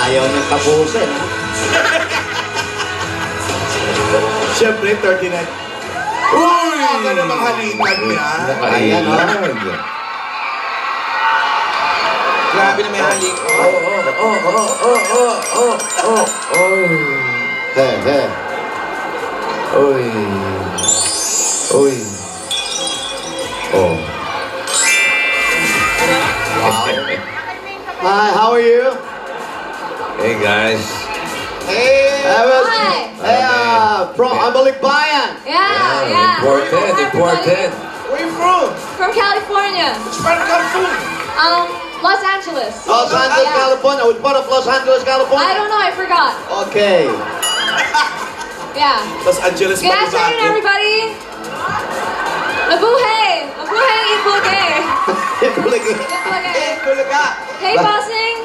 Ayaw niyang tapusin. Siyempre, 39. Uy! Aga namang halikan niya. Ayan, Grabe na may halik. He. Uy. Oh. Hi, how are you? Hey guys. Hey, Hi. Hey, from Balikbayan. Yeah. Important. Where you from? From California. Which part of California? Los Angeles. Los Angeles, Yeah. California. Which part of Los Angeles, I California? don't know, I forgot. Okay. Yeah. Los Angeles, Good afternoon, everybody. Mabuhay! Mabuhay ang Ibuge! Ibuge! Hey, bossing!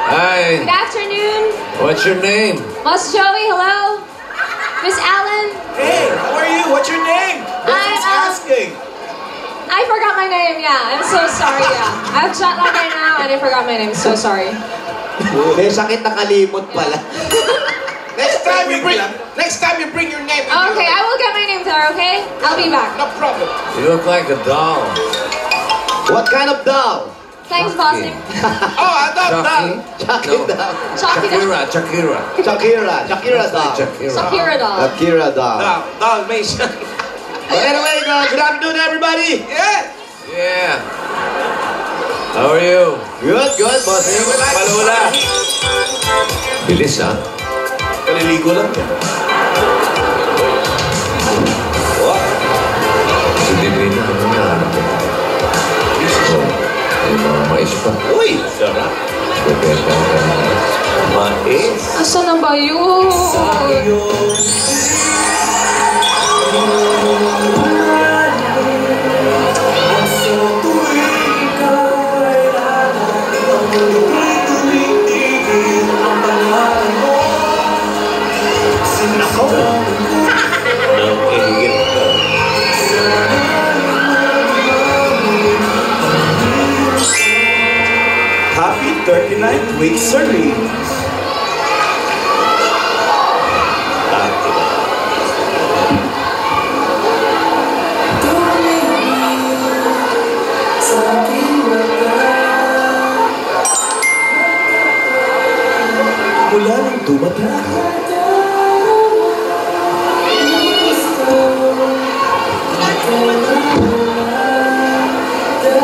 Hi. Good afternoon. What's your name? Boss Joey, hello. Miss Allen. Hey, how are you? What's your name? Who's asking? I forgot my name, yeah. I'm so sorry, yeah. I have jet lag right now and I forgot my name. So sorry. May sakit na kalimot pala. Next time you bring your name. Okay, I will get my name there, okay? I'll be back. No problem. You look like a doll. What kind of doll? Thanks, bossing. Oh, I thought that. Chucky doll. Shakira Shakira doll. Shakira doll. Shakira doll. Dalmatian. But anyway, good afternoon, everybody. Yeah. How are you? Good, boss. Palula. Bilis ha? Kaliligo lang yan. Si Divina, ano na? May mga mais pa. Uy, sarap. Bebenta ka ng mais. Asan na ba yun? Happy 39th week, Sirly. Mula nang dumating ka,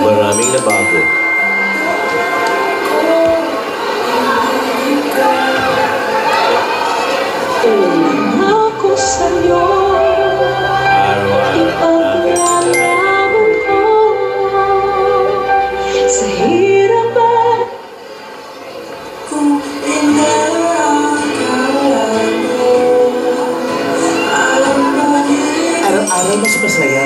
maraming nabago. Ako sa'yo, ipaglalamon ko sa hirapan kung inakala mo. Araw-araw mas masaya.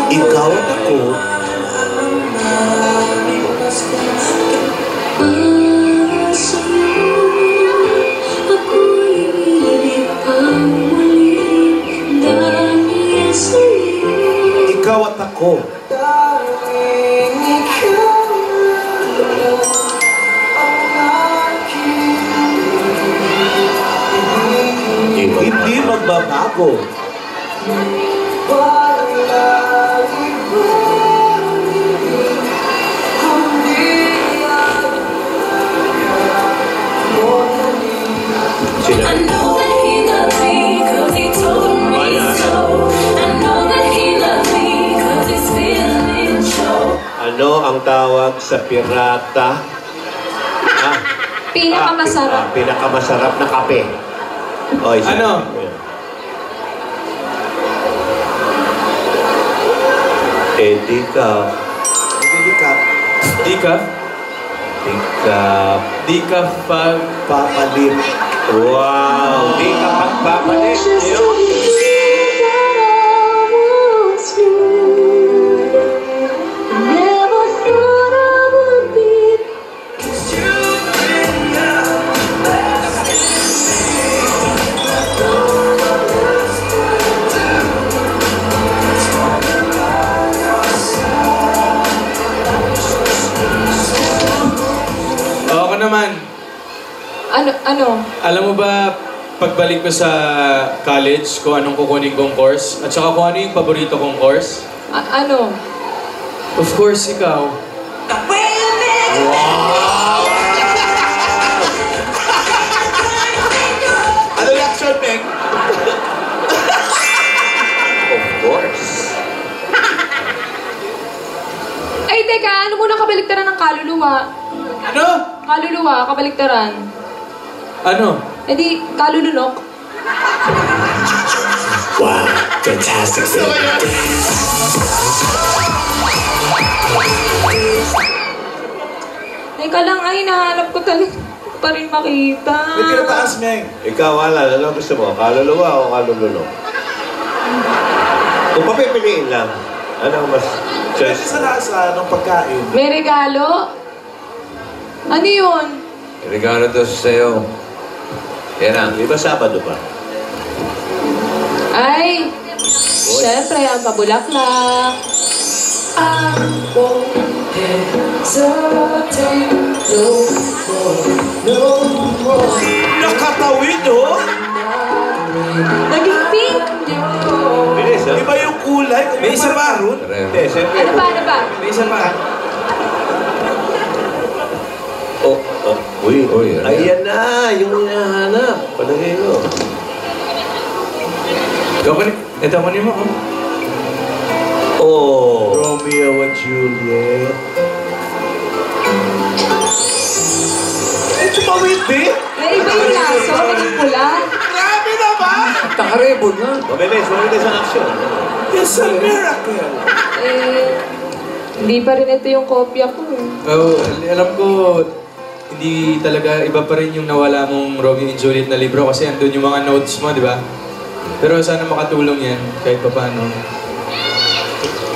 Ikaw at ako, ikaw at ako. Hindi magbabago. I know that he loved me 'cause he told me so. I know that he loved me 'cause his feelings show. Ano ang tawag sa pirata? Pinakamasarap. Pinakamasarap na kape. Oy, Ano? Decaf. Decaf? Decaf Papalit. Wow! Di ka pagpapalit. Ano? Alam mo ba, pagbalik ko sa college, kung anong kukunin kong course, at saka kung ano yung paborito kong course? Ano? Of course, ikaw. Ano reaction, Peng? Of course. Ay, teka, ano muna kabaliktaran ng kaluluwa? Ano? Kaluluwa, kabaliktaran. Ano? E di, kalulunok. Wow, fantastic film. Teka lang, ay, nahanap ko talaga pa rin makita. May tinataas, Meng. Ikaw, Alan, ano gusto mo? Kaluluwa o kaluluno? Kung papipiliin lang, ano mas Pwede choice? sa lasa ng pagkain. May regalo? Ano yun? Regalo to sa'yo. Yan na. Di ba Sabado pa? Ay, syempre, ang pabulaklak. I won't hesitate no more. Nakatawid, oh! Naging pink. Bilis, ha? Iba yung kulay. May isa pa. Hindi, siyempre. Ano ba, ano ba? May isa pa. Oh, uy, Uy, ano ayan na, yung hinahanap. Palagay ko. Ikaw ko ito ko mo. Oh, Romeo and Juliet. Ay, tumawid din. May iba yung laso, naging pula. Grabe naman! Takarebon na. mabilis ang action. It's a miracle. Eh, hindi pa rin ito yung kopya ko. Oh, alam ko, hindi talaga iba pa rin yung nawala mong Romeo and Juliet na libro kasi andun yung mga notes mo, di ba? Pero sana makatulong yan kahit pa paano.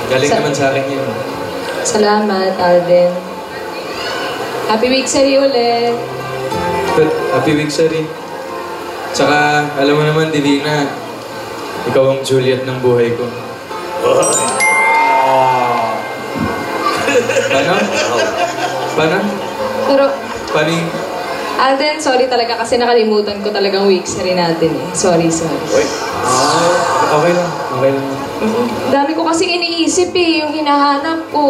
Galing naman sa akin yun. Salamat, Alden. Happy week sa'yo ulit. But, happy week, Sari. Tsaka, alam mo naman, Divina, ikaw ang Juliet ng buhay ko. Paano? Paano? Pero, Paano yung... Alden, sorry talaga kasi nakalimutan ko talagang week sa'yo natin eh. Sorry. Uy, Okay lang. Okay lang. Dami ko kasing iniisip eh, yung hinahanap ko.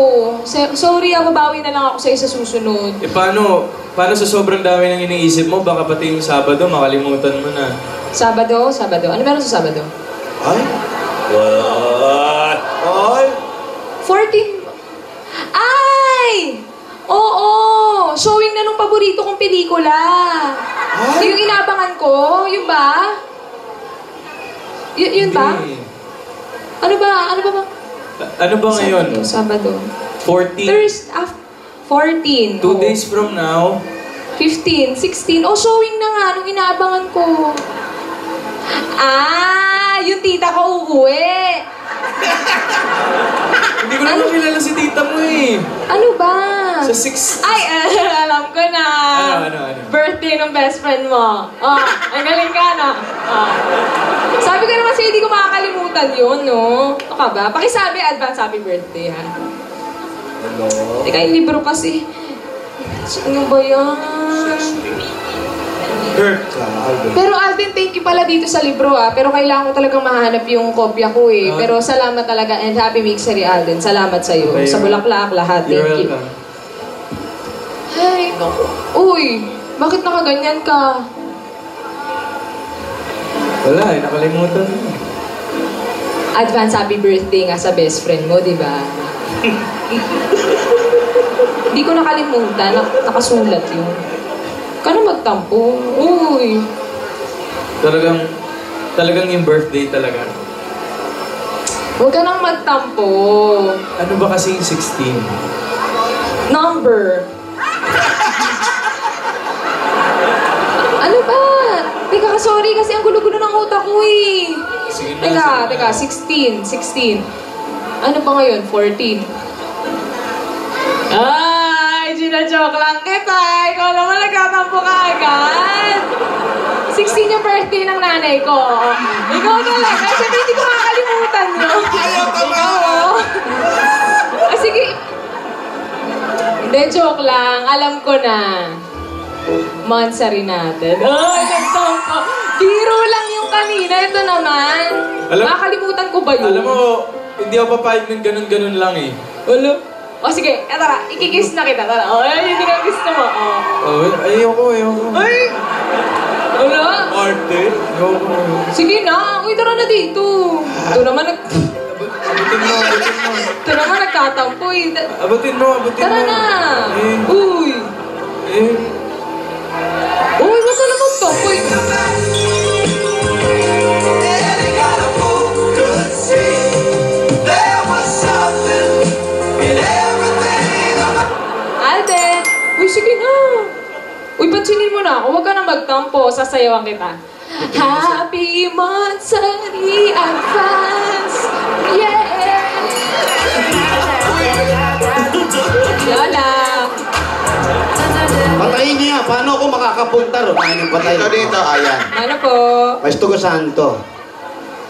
Sorry, babawi na lang ako sa'yo sa susunod. Eh, paano sa sobrang dami ng iniisip mo, baka pati yung Sabado, makalimutan mo na. Sabado? Ano meron sa Sabado? Ay? what? Ay? 14... Ay! Oo! Showing na nung paborito kong pelikula. Ay? Yung inaabangan ko, yun ba? Yun ba? Hindi. Ano ba? Ano ba ngayon? Sabado. 14? 14. 2 oo. days from now? 15, 16. Oh, showing na nga nung inaabangan ko. Yung tita ko uuwi. Hindi ko naman kilala si tita mo eh. Ano ba? Sa 6... Ay, alam ko na. Ano? Birthday ng best friend mo. Oh, ang galing ka na. Oh. Sabi ko naman sa'yo, hindi ko makakalimutan yun, no? O ka ba? Pakisabi, advance happy birthday, ha? Hello? Teka, yung libro kasi. Ano ba yan? Hurt ka, Alden. Pero Alvin, thank you pala dito sa libro, ha? Pero kailangan ko talagang mahanap yung kopya ko, eh. Pero salamat talaga and happy week, Sir Alden. Salamat sa'yo. Okay, Sa bulaklak, lahat. You're Thank you. welcome. Ay, naku. Uy, bakit nakaganyan ka? Wala eh, nakalimutan mo. Advance happy birthday nga sa best friend mo, di ba? Hindi ko nakalimutan. Nakasulat yun. Ka na magtampo. Uy. Talagang yung birthday talaga. Huwag ka nang magtampo. Ano ba kasi yung 16? Number. Ano ba? Teka, sorry kasi ang gulo-gulo ng utak ko eh. Sige na. Teka, 16. Ano pa ngayon? 14. Ay, gina-joke lang kita. Ikaw naman nagkatampo ka agad. 16 yung birthday ng nanay ko. Ikaw talaga. Siyempre hindi ko makakalimutan yun. Ayaw tama! Oo. Ah, sige. Hindi, joke lang. Alam ko na. Mansari natin. Ay, nagtampo. Biro lang yung kanina. Ito naman. Nakakalimutan ko ba yun? Alam mo, hindi ako papayag ng ganun-ganun lang eh. Wala. O sige, tara, ikikiss na kita. Tara. O, ay, hindi ka gusto mo. O. Ayoko. Ay! Wala. Arte. Ayoko. Sige na. Uy, tara na dito. Ito naman Abutin mo. Ito naman nagtatampo eh. Abutin mo. Tara na. Uy. Eh. Uy, wag ka na magtampo eh. Alden! Uy, sige na. Uy, pansinin mo na ako. Huwag ka na magtampo. Sasayawan kita. Happy Mansari Advance! Yeah! Lola! Patayin niya. Paano ako makakapunta ron? Ay, nang patay. Dito, ayan. Ano po? Maestro ko santo.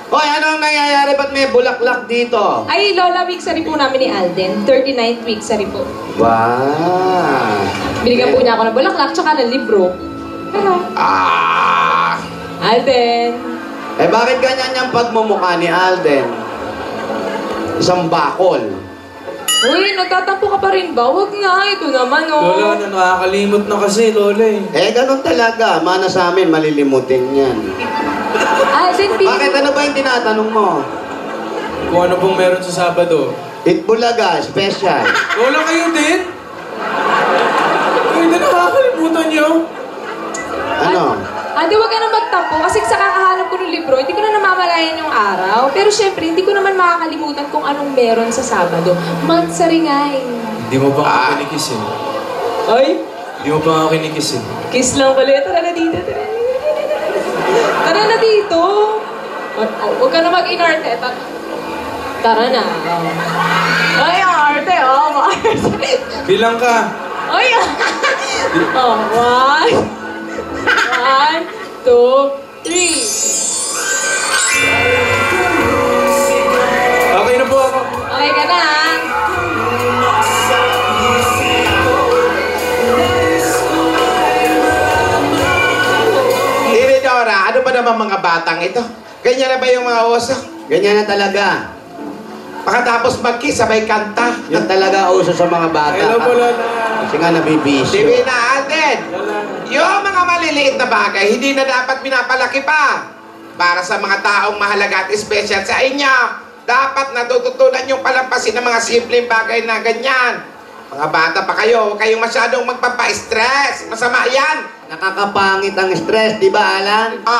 Hoy, ano ang nangyayari? Ba't may bulaklak dito? Ay, Lola, weeksary po namin ni Alden. 39th weeksary po. Wow. Binigyan po niya ako ng bulaklak tsaka ng libro. Alden. Eh, bakit ganyan yung pagmumukha ni Alden? Isang bakol. Uy, nagtatampo ka pa rin ba? Huwag nga, ito naman oh. Lola, nakakalimot na kasi, Lola eh. Eh, ganun talaga. Mana sa amin, malilimutin yan. Alden, Bakit ano ba yung tinatanong mo? Kung ano pong meron sa Sabado. Itbulaga, special. Lola, kayo din? Kayo din nakakalimutan niyo? Ano? Alden, huwag ka na magtampo kasi sa kakahanap ko ng libro, hindi ko na namamalayan yung araw. Pero syempre, hindi ko naman makakalimutan kung anong meron sa Sabado. Mansari nga eh. Hindi mo pa ako kinikiss eh. Ay? Hindi mo pa ako kinikiss eh. Kiss lang pala. Tara na dito. Tara na dito. Huwag ka na mag-inarte. Tara na. Ay, arte. Arte. Bilang ka. Ay, one. 1, 2, 3. Okay na po ako. Okay ka na. Dora, ano ba naman mga batang ito? Ganyan na ba yung mga oso? Ganyan na talaga. Pagkatapos mag-kiss, sabay kanta. Yan talaga uso sa mga bata. Hello po, Lola. Kasi nga nabibisyo. Sabi na, Alden, yung mga maliliit na bagay, hindi na dapat pinapalaki pa. Para sa mga taong mahalaga at special sa inyo, dapat natututunan yung palampasin ng mga simpleng bagay na ganyan. Mga bata pa kayo, huwag kayong masyadong magpapa-stress. Masama yan. Nakakapangit ang stress, di ba, Alan? Hindi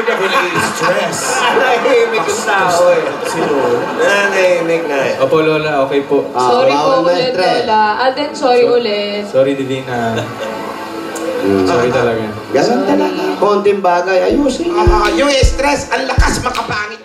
ako nai-stress. Nahimik yung tao eh. Sino? Nahimik na eh. Opo, Lola. Okay po. Sorry po bawal na ulit, stress. Lola. Alden, sorry ulit. Sorry, Divina. Sorry talaga. Ganun talaga. Konting bagay, ayusin niya. Yung stress, ang lakas makapangit.